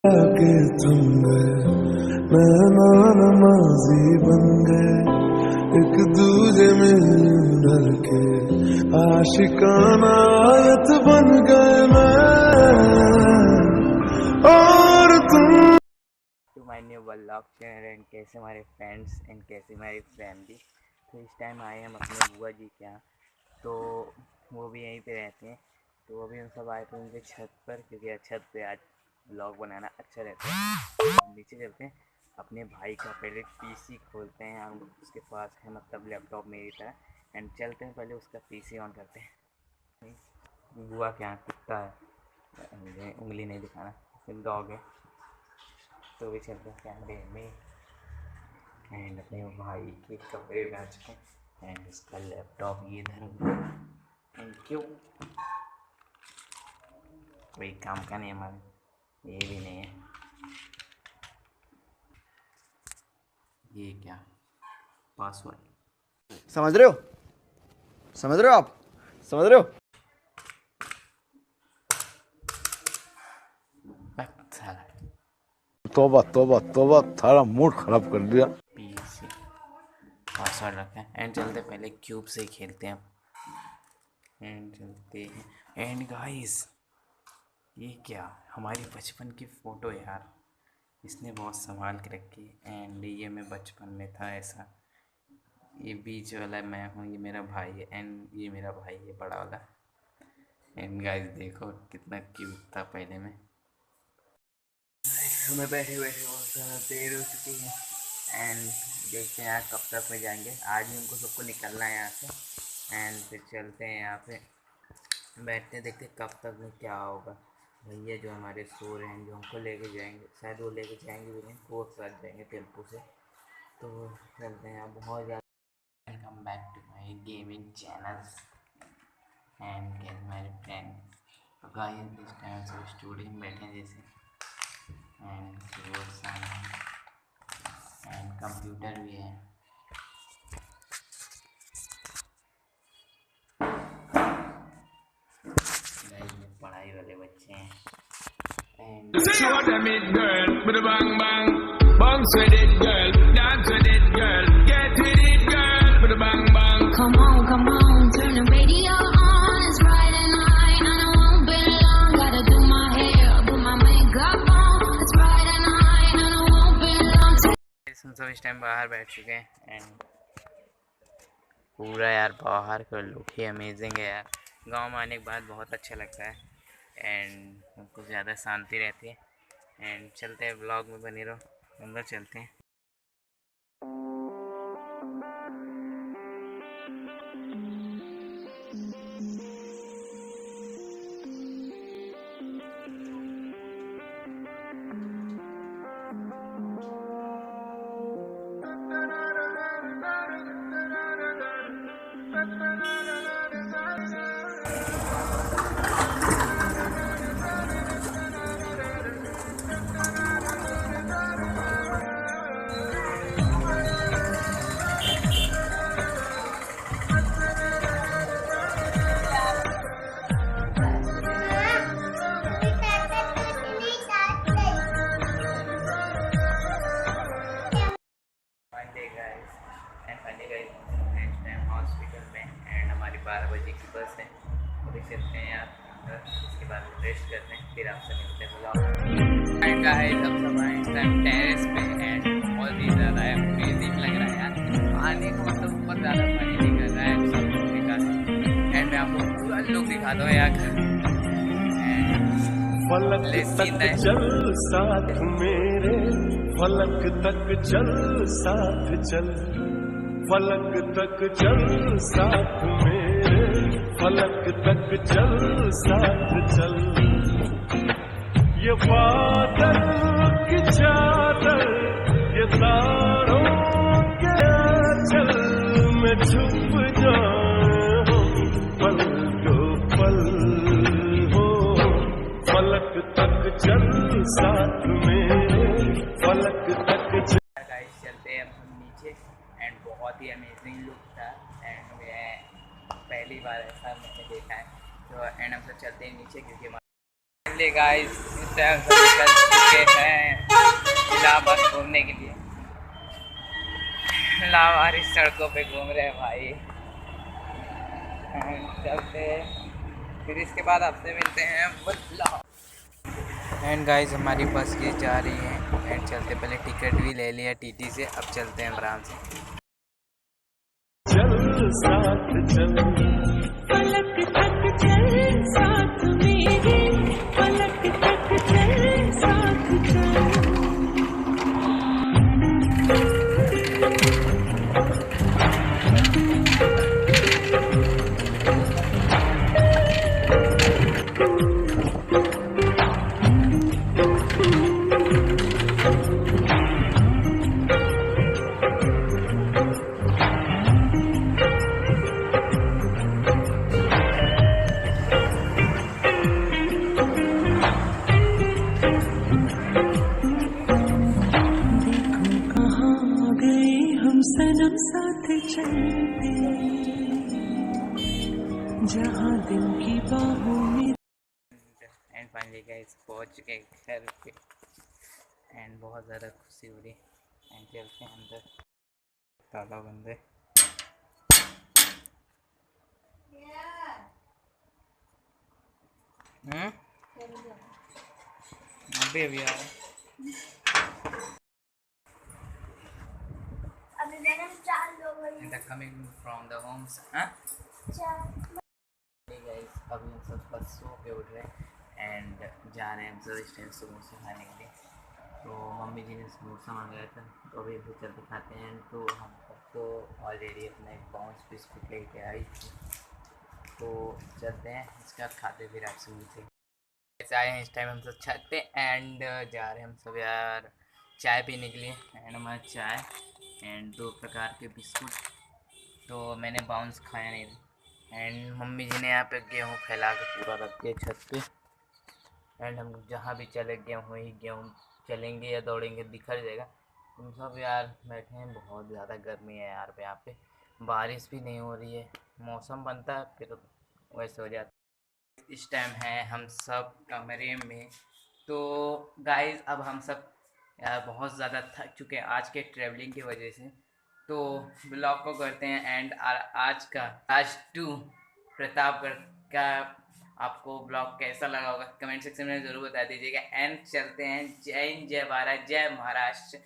के तुम गए मेहमान नमाजी बन गए एक दूजे में ढल के आशिकाना आयत बन गए मैं और तुम। To my new vlog channel and कैसे हमारे फ्रेंड्स एंड कैसे हमारी फैमिली। तो इस टाइम आए हम अपने बुआ जी के यहाँ, तो वो भी यहीं पे रहते हैं। तो अभी हम सब आए थे उनके छत पर, क्योंकि छत पे आज व्लॉग बनाना अच्छा रहता है। हम नीचे चलते हैं, अपने भाई का पहले पीसी खोलते हैं। हम उसके पास है मतलब लैपटॉप मेरी तरह, एंड चलते हैं पहले उसका पीसी ऑन करते हैं। बुआ के यहाँ कुत्ता है, मुझे उंगली नहीं दिखाना, फिर डॉग है। तो भी चलते हैं कैमरे में एंड अपने भाई के कपड़े में आ चुके हैं एंड इसका लैपटॉप ये इधर एंड क्यों कोई काम का नहीं हमारे, ये भी नहीं है। ये क्या पासवर्ड समझ रहे हो? समझ रहे हो आप? समझ रहे हो? तोबा तोबा तोबा थारा मूड खराब कर दिया। पीसी पासवर्ड रखें एंड चलते पहले क्यूब से ही खेलते हैं एंड चलते हैं। एंड गाइस ये क्या हमारी बचपन की फ़ोटो यार, इसने बहुत संभाल के रखी। एंड ये मैं बचपन में था ऐसा। ये बीच वाला मैं हूँ, ये मेरा भाई है एंड ये मेरा भाई है बड़ा वाला। एंड गाइस देखो कितना क्यूट था पहले में। हमें बैठे बैठे बहुत ज़्यादा देर हो चुकी है एंड देखते हैं यार कब तक में जाएंगे। आज ही हमको सबको निकलना है यहाँ से एंड फिर चलते हैं यहाँ पे बैठते हैं, देखते हैं कब तक में क्या होगा। भैया जो हमारे सो रहे हैं, जो हमको लेके जाएंगे, शायद वो लेके जाएंगे भी नहीं, वो साथ जाएंगे टेम्पो से। तो चलते हैं यहाँ बहुत ज़्यादा। Welcome back to my gaming channel and get my friend. तो गाइस दिस टाइम सब स्टूडियो में बैठे हैं जैसे एंड कीबोर्ड सामने एंड कंप्यूटर भी है। पढ़ाई वाले बच्चे हैं and Show them it, girl, with a bang bang. Bounce with it, girl, dance with it, girl, get with it, girl, with a bang bang. Come on, turn the radio on. It's Friday night and I won't be long. Gotta do my hair, put my makeup on. It's Friday night and I won't be long. हम सब इस time बाहर बैठ चुके हैं and पूरा यार बाहर का लुक ही अमेजिंग है यार। गांव में आने के बाद बहुत अच्छा लगता है एंड कुछ ज़्यादा शांति रहती है। एंड चलते हैं ब्लॉग में बने रहो, अंदर चलते हैं। हॉस्पिटल में एंड हमारी 12 बजे की बस है। अभी चलते हैं यार अंदर, उसके बाद रेस्ट करते हैं, फिर आपसे मिलते हैं ब्लॉग। एंड गाइस हम सब आए इस टाइम टेरेस पे एंड बहुत ही ज़्यादा अमेजिंग लग रहा है यार। पानी को मतलब ऊपर ज़्यादा पानी नहीं कर रहा है, सब कुछ निकाल एंड मैं आपको पूरा लुक दिखा दूँ यहाँ। फलक तक चल साथ मेरे, फलक तक चल साथ चल, फलक तक चल साथ मेरे, फलक तक चल साथ चल। ये बादल की चादर, ये तारों के आंचल में छुप जाए हम पल दो पल हो। फलक तक चल साथ मेरे, फलक तक चल। गाइस चलते हैं हम नीचे एंड बहुत ही अमेजिंग लुक था एंड मैं पहली बार ऐसा मैंने देखा है। तो एंड हम सब चलते हैं नीचे क्योंकि फाइनली गाइस इस टाइम से निकल चुके हैं इलाहाबाद घूमने के लिए। इलाहाबाद सड़कों पे घूम रहे हैं भाई। चलते फिर इसके बाद आपसे मिलते हैं बदला। एंड गाइस हमारी बस ये जा रही है एंड चलते पहले टिकट भी ले लिया टीटी से, अब चलते हैं आराम से। चल साथ चल, पलक तक चल साथ मेरे, पलक तक चल साथ चल। सनम साथ चलते जहाँ दिल की बाहों में। एंड फाइनली गाइस पहुंच चुके घर पे एंड बहुत ज़्यादा खुशी हो रही एंड चलते हैं अंदर। ताला बंद है। अभी आ रहा coming from the homes। Guys अभी हम सब बस सो के उठ रहे हैं एंड जा रहे हैं हम सब स्टैंड समोसे खाने के लिए। तो मम्मी जी ने समोसा मंगाया था तो अभी इसे चलते खाते हैं। तो हम तो ऑलरेडी अपना एक बाउंस बिस्कुट लेके आई थी, तो चलते हैं इसके बाद खाते फिर आपसे मिलते हैं। ऐसे आए हैं इस टाइम हम सब छत पे एंड जा रहे हैं हम सब यार चाय पीने के लिए। एंड हमारा चाय एंड 2 प्रकार के बिस्कुट। तो मैंने बाउंस खाया नहीं था एंड मम्मी जी ने यहाँ पे गेहूँ फैला के पूरा रख दिया छत पे। एंड हम जहाँ भी चले गेहूँ चलेंगे या दौड़ेंगे बिखर जाएगा। तुम सब यार बैठे हैं, बहुत ज़्यादा गर्मी है यार पे। यहाँ पे बारिश भी नहीं हो रही है, मौसम बनता है फिर वैसे हो जाता है। इस टाइम है हम सब कमरे में। तो गाइस अब हम सब यार बहुत ज़्यादा थक चुके हैं आज के ट्रैवलिंग की वजह से। तो ब्लॉग को करते हैं एंड आज का आज 2 प्रतापगढ़ का आपको ब्लॉग कैसा लगा होगा कमेंट सेक्शन में ज़रूर बता दीजिएगा। एंड चलते हैं। जय हिंद, जय भारत, जय महाराष्ट्र।